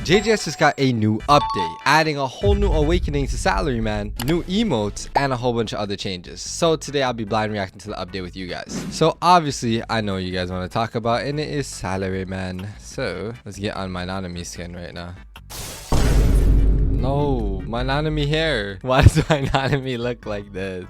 JJS just got a new update, adding a whole new awakening to Salaryman, new emotes, and a whole bunch of other changes. So today I'll be blind reacting to the update with you guys. So obviously I know you guys want to talk about, and it is Salaryman. So let's get on my Nanami skin right now. No, my Nanami hair. Why does my Nanami look like this?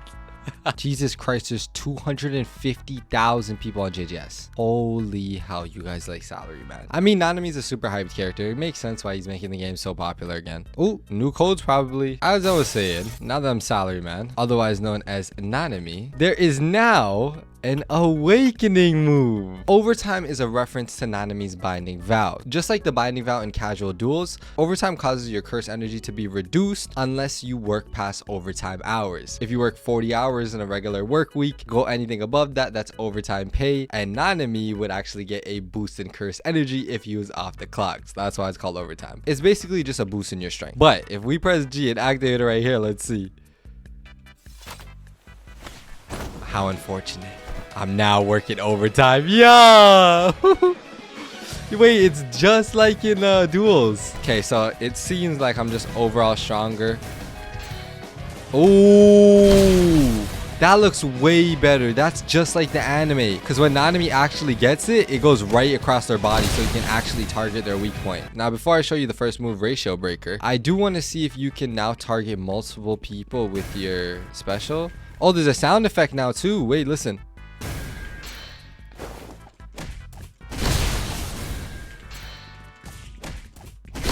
Jesus Christ, there's 250,000 people on JJS. Holy hell, you guys like Salaryman. I mean, Nanami's a super hyped character. It makes sense why he's making the game so popular again. Oh, new codes probably. As I was saying, now that I'm Salaryman, otherwise known as Nanami, there is now an awakening move. Overtime is a reference to Nanami's binding vow. Just like the binding vow in casual duels, overtime causes your curse energy to be reduced unless you work past overtime hours. If you work 40 hours in a regular work week, go anything above that, that's overtime pay, and Nanami would actually get a boost in curse energy if he was off the clock. So that's why it's called overtime. It's basically just a boost in your strength. But if we press G and activate it right here, let's see. How unfortunate. I'm now working overtime. Yeah. Wait, it's just like in duels. Okay, so it seems like I'm just overall stronger. Oh, that looks way better. That's just like the anime. Because when Nanami actually gets it, it goes right across their body so you can actually target their weak point. Now, before I show you the first move, Ratio Breaker, I do want to see if you can now target multiple people with your special. Oh, there's a sound effect now too. Wait, listen.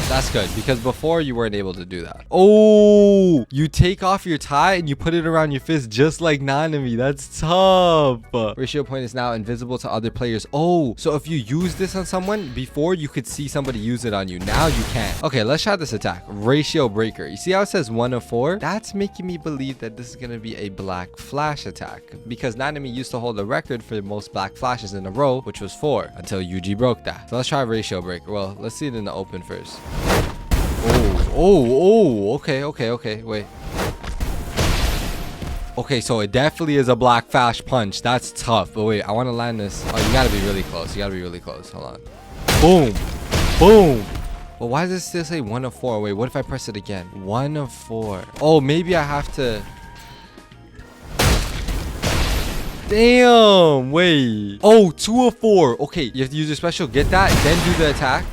That's good, because before you weren't able to do that. Oh, you take off your tie and you put it around your fist just like Nanami. That's tough. Ratio point is now invisible to other players. Oh, so if you use this on someone, before you could see somebody use it on you. Now you can't. Okay, let's try this attack. Ratio Breaker. You see how it says 1 of 4? That's making me believe that this is going to be a black flash attack, because Nanami used to hold the record for the most black flashes in a row, which was 4, until Yuji broke that. So let's try Ratio Breaker. Well, let's see it in the open first. Okay, wait. Okay, so it definitely is a black flash punch. That's tough. But wait, I want to land this. Oh, you gotta be really close. You gotta be really close. Hold on. Boom. Boom. Well, why does it still say 1 of 4? Wait, what if I press it again? 1 of 4. Oh, maybe I have to... Damn, wait. Oh, 2 of 4. Okay, you have to use your special, get that, then do the attack.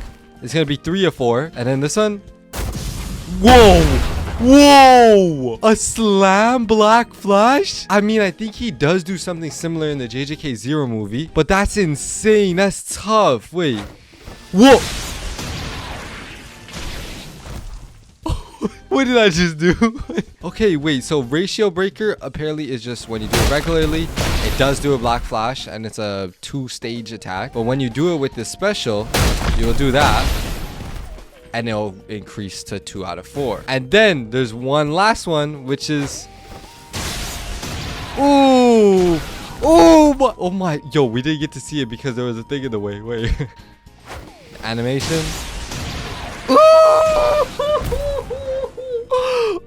It's gonna be 3 of 4. And then this one. Whoa! Whoa! A slam black flash? I mean, I think he does do something similar in the JJK Zero movie, but that's insane. That's tough. Wait. Whoa! What did I just do? Okay, wait. So Ratio Breaker apparently is just when you do it regularly, it does do a black flash, and it's a 2-stage attack. But when you do it with this special, you'll do that, and it'll increase to 2 out of 4. And then there's one last one, which is... Ooh! Oh my... Yo, we didn't get to see it because there was a thing in the way. Wait. Animation.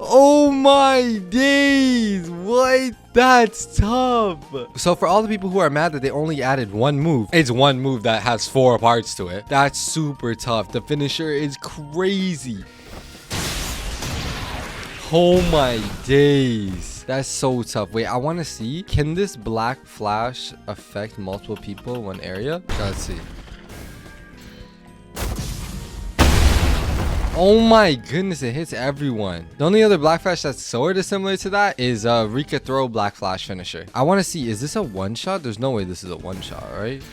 Oh my days. What? That's tough. So for all the people who are mad that they only added one move, it's one move that has 4 parts to it. That's super tough. The finisher is crazy. Oh my days. That's so tough. Wait, I want to see. Can this black flash affect multiple people in one area? Let's see. Oh my goodness, it hits everyone. The only other black flash that's sort of similar to that is Rika Throw black flash finisher. I want to see, is this a one shot? There's no way this is a one shot, right?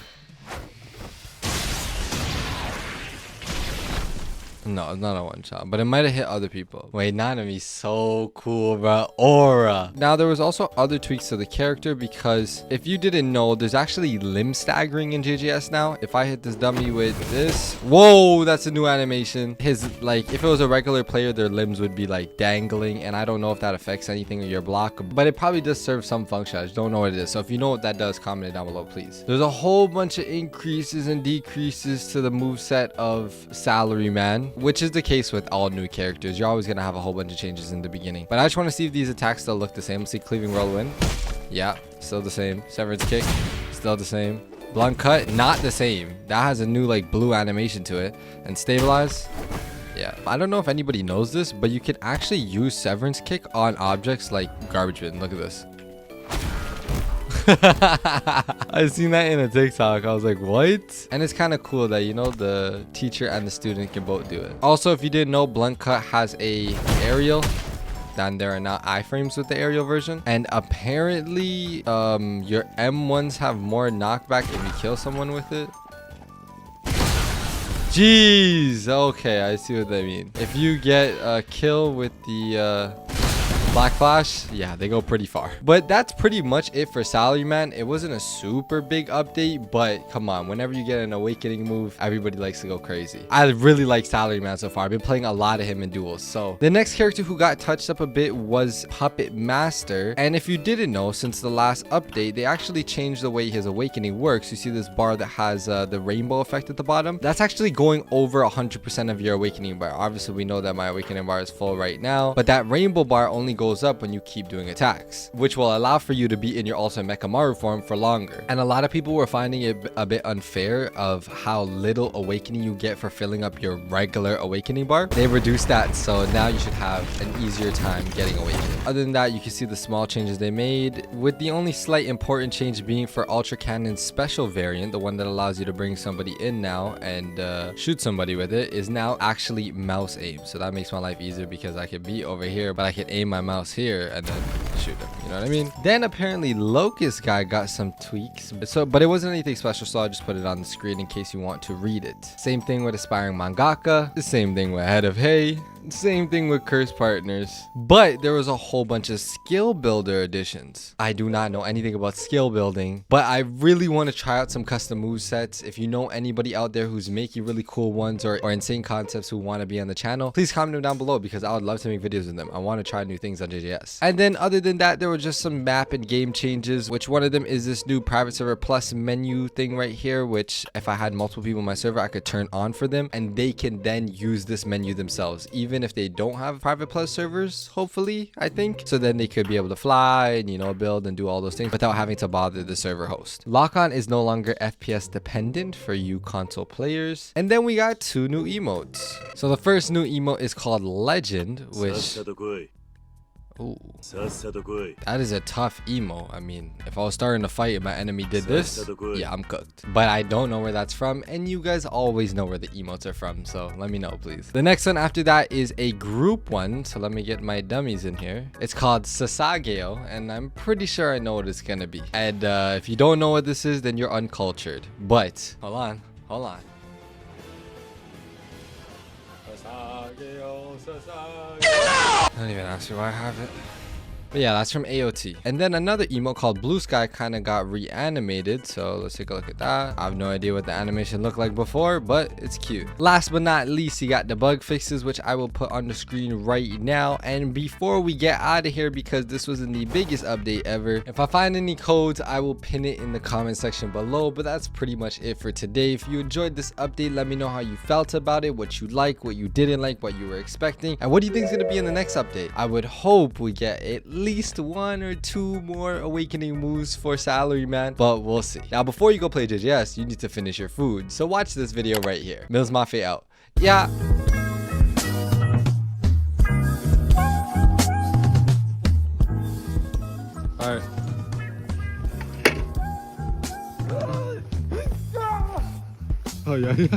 No, it's not a one shot, but it might have hit other people. Wait, Nanami's so cool, bro. Aura. Now, there was also other tweaks to the character, because if you didn't know, there's actually limb staggering in JJS now. If I hit this dummy with this, whoa, that's a new animation. His, like, if it was a regular player, their limbs would be like dangling, and I don't know if that affects anything in your block, but it probably does serve some function. I just don't know what it is. So if you know what that does, comment it down below, please. There's a whole bunch of increases and decreases to the moveset of Salaryman, which is the case with all new characters. You're always gonna have a whole bunch of changes in the beginning, but I just want to see if these attacks still look the same. Let's see. Cleaving Whirlwind, yeah, still the same. Severance Kick, still the same. Blunt Cut, not the same. That has a new like blue animation to it. And Stabilize, Yeah, I don't know if anybody knows this, but you can actually use Severance Kick on objects like garbage bin. Look at this. I seen that in a TikTok. I was like, what? And it's kind of cool that, you know, the teacher and the student can both do it. Also, if you didn't know, Blunt Cut has a aerial. Then there are now iframes with the aerial version. And apparently, your M1s have more knockback if you kill someone with it. Jeez. Okay, I see what they mean. If you get a kill with the Black Flash, yeah, they go pretty far. But that's pretty much it for Salaryman. It wasn't a super big update, but come on, whenever you get an awakening move, everybody likes to go crazy. I really like Salaryman so far. I've been playing a lot of him in duels. So the next character who got touched up a bit was Puppet Master. And if you didn't know, since the last update, they actually changed the way his awakening works. You see this bar that has the rainbow effect at the bottom. That's actually going over 100% of your awakening bar. Obviously, we know that my awakening bar is full right now, but that rainbow bar only goes up when you keep doing attacks, which will allow for you to be in your Ultimate Mechamaru form for longer. And a lot of people were finding it a bit unfair of how little awakening you get for filling up your regular awakening bar. They reduced that, so now you should have an easier time getting awakening. Other than that, you can see the small changes they made, with the only slight important change being for Ultra Cannon's special variant, the one that allows you to bring somebody in now and shoot somebody with it, is now actually mouse aim. So that makes my life easier because I can be over here, but I can aim my mouse here and then shoot them, you know what I mean? Then apparently Locust Guy got some tweaks, but it wasn't anything special, so I'll just put it on the screen in case you want to read it. Same thing with Aspiring Mangaka, the same thing with Head of Hay, same thing with Curse Partners, but there was a whole bunch of skill builder additions. I do not know anything about skill building, but I really want to try out some custom move sets. If you know anybody out there who's making really cool ones or insane concepts who want to be on the channel, please comment them down below because I would love to make videos with them. I want to try new things on JJS. And then other than that, there were just some map and game changes, which one of them is this new private server plus menu thing right here, which if I had multiple people in my server, I could turn on for them and they can then use this menu themselves, even if they don't have private plus servers, hopefully, I think. So then they could be able to fly and, you know, build and do all those things without having to bother the server host. Lock-on is no longer FPS dependent for you console players. And then we got 2 new emotes. So the first new emote is called Legend, which... Ooh, that is a tough emo. I mean, if I was starting a fight and my enemy did this, yeah, I'm cooked. But I don't know where that's from, and you guys always know where the emotes are from, so let me know, please. The next one after that is a group one, so let me get my dummies in here. It's called Sasageo, and I'm pretty sure I know what it's gonna be. And if you don't know what this is, then you're uncultured. But, hold on. Don't even ask me why I have it. But yeah, that's from AOT. And then another emote called Blue Sky kind of got reanimated. So let's take a look at that. I have no idea what the animation looked like before, but it's cute. Last but not least, you got the bug fixes, which I will put on the screen right now. And before we get out of here, because this wasn't the biggest update ever, if I find any codes, I will pin it in the comment section below. But that's pretty much it for today. If you enjoyed this update, let me know how you felt about it, what you like, what you didn't like, what you were expecting, and what do you think is going to be in the next update. I would hope we get at least 1 or 2 more awakening moves for Salaryman, but we'll see. Now, before you go play JJS, you need to finish your food. So watch this video right here. Millz Mafia out. Yeah. All right. Oh yeah.